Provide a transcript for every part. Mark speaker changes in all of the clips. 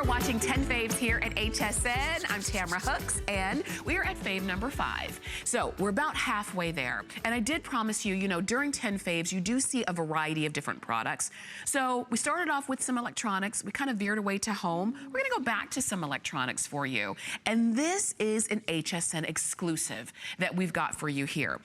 Speaker 1: watching 10 Faves here at HSN. I'm Tamara Hooks, and we are at fave number 5. So we're about halfway there. And I did promise you, you know, during 10 Faves, you do see a variety of different products. So we started off with some electronics. We kind of veered away to home. We're gonna go back to some electronics for you. And this is an HSN exclusive that we've got for you here.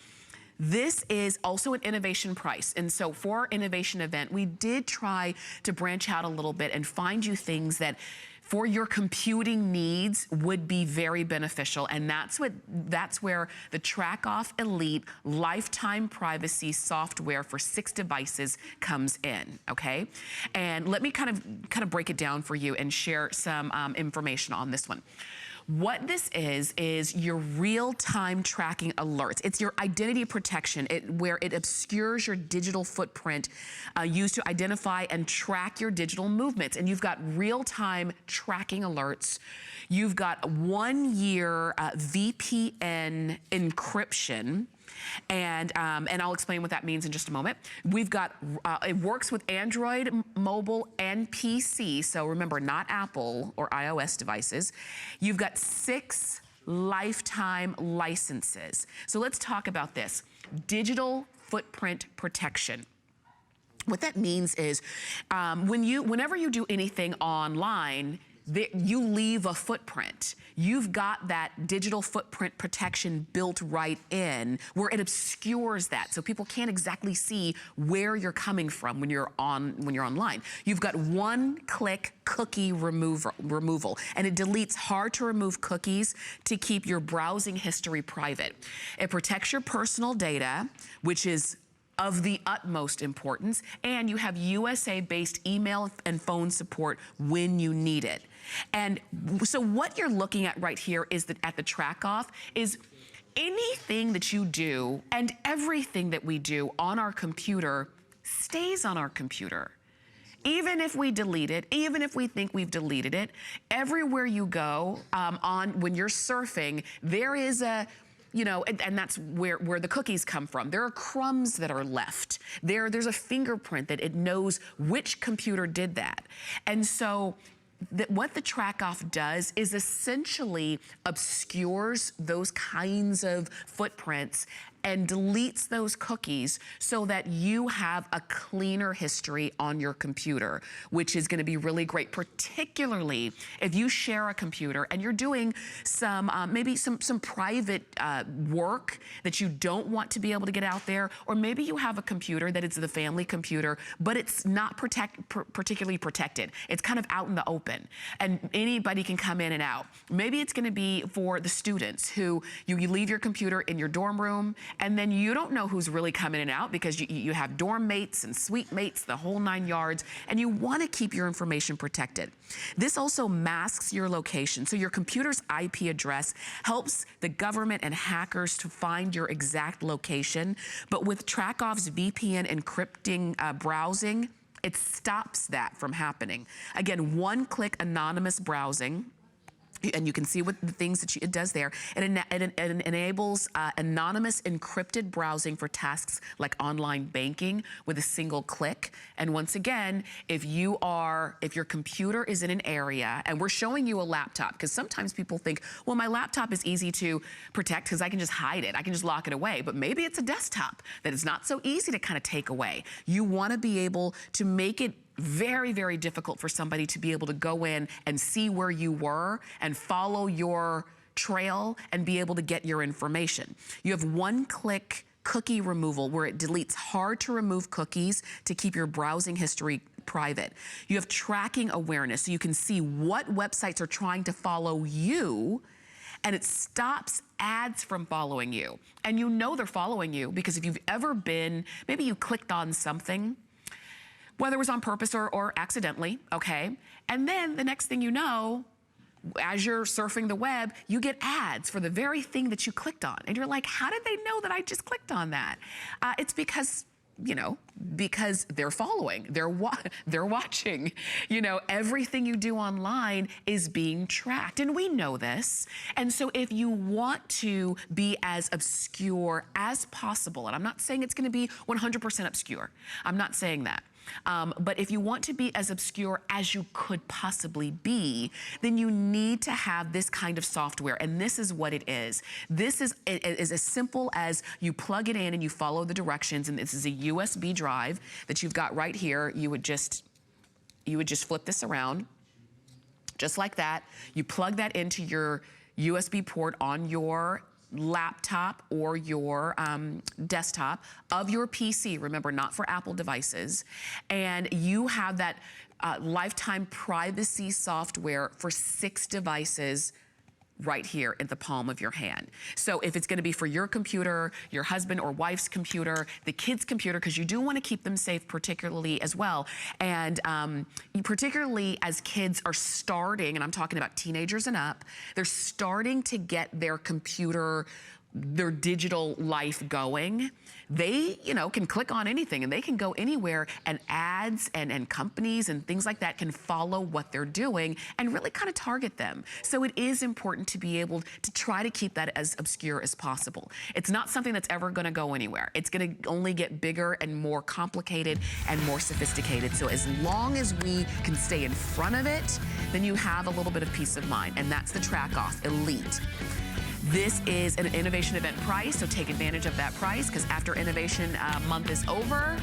Speaker 1: This is also an innovation price. And so for our innovation event, we did try to branch out a little bit and find you things that for your computing needs would be very beneficial. And that's where the TrackOFF Elite lifetime privacy software for 6 devices comes in, okay? And let me kind of break it down for you and share some information on this one. What this is your real-time tracking alerts. It's your identity protection, where it obscures your digital footprint used to identify and track your digital movements. And you've got real-time tracking alerts. You've got 1-year VPN encryption. And I'll explain what that means in just a moment. We've got, it works with Android, mobile, and PC. So remember, not Apple or iOS devices. You've got 6 lifetime licenses. So let's talk about this. Digital footprint protection. What that means is whenever you do anything online, you leave a footprint. You've got that digital footprint protection built right in where it obscures that, so people can't exactly see where you're coming from when you're online. You've got one-click cookie removal, and it deletes hard to remove cookies to keep your browsing history private. It protects your personal data, which is of the utmost importance, and you have USA-based email and phone support when you need it. And so what you're looking at right here is that at the TrackOFF is anything that you do and everything that we do on our computer stays on our computer. Even if we delete it, even if we think we've deleted it, everywhere you go when you're surfing, there is a, you know, and that's where the cookies come from. There are crumbs that are left. There's a fingerprint that it knows which computer did that. And so what the TrackOFF does is essentially obscures those kinds of footprints and deletes those cookies so that you have a cleaner history on your computer, which is gonna be really great, particularly if you share a computer and you're doing some, maybe some private work that you don't want to be able to get out there, or maybe you have a computer that is the family computer, but it's not particularly protected. It's kind of out in the open, and anybody can come in and out. Maybe it's gonna be for the students who, you leave your computer in your dorm room, and then you don't know who's really coming in and out because you have dorm mates and suite mates, the whole 9 yards, and you wanna keep your information protected. This also masks your location. So your computer's IP address helps the government and hackers to find your exact location. But with TrackOFF's VPN encrypting browsing, it stops that from happening. Again, one-click anonymous browsing. And you can see what the things that it does there. It enables anonymous encrypted browsing for tasks like online banking with a single click. And once again, if your computer is in an area, and we're showing you a laptop, because sometimes people think, well, my laptop is easy to protect because I can just hide it. I can just lock it away. But maybe it's a desktop that is not so easy to kind of take away. You want to be able to make it very, very difficult for somebody to be able to go in and see where you were and follow your trail and be able to get your information. You have one-click cookie removal where it deletes hard to remove cookies to keep your browsing history private. You have tracking awareness, so you can see what websites are trying to follow you, and it stops ads from following you. And you know they're following you because if you've ever been, maybe you clicked on something, whether it was on purpose or accidentally, okay? And then the next thing you know, as you're surfing the web, you get ads for the very thing that you clicked on. And you're like, how did they know that I just clicked on that? It's because, you know, because they're following, they're watching. You know, everything you do online is being tracked, and we know this. And so if you want to be as obscure as possible, and I'm not saying it's gonna be 100% obscure, I'm not saying that. But if you want to be as obscure as you could possibly be, then you need to have this kind of software, and this is what it is. This is as simple as you plug it in and you follow the directions, and this is a USB drive that you've got right here. You would just flip this around, just like that. You plug that into your USB port on your laptop or your desktop of your PC, remember, not for Apple devices, and you have that lifetime privacy software for 6 devices right here in the palm of your hand. So if it's gonna be for your computer, your husband or wife's computer, the kid's computer, because you do wanna keep them safe particularly as well. And particularly as kids are starting, and I'm talking about teenagers and up, they're starting to get their computer, their digital life going. They, can click on anything and they can go anywhere, and ads and companies and things like that can follow what they're doing and really kind of target them. So it is important to be able to try to keep that as obscure as possible. It's not something that's ever gonna go anywhere. It's gonna only get bigger and more complicated and more sophisticated. So as long as we can stay in front of it, then you have a little bit of peace of mind, and that's the TrackOFF Elite. This is an innovation event price, so take advantage of that price, because after Innovation Month is over,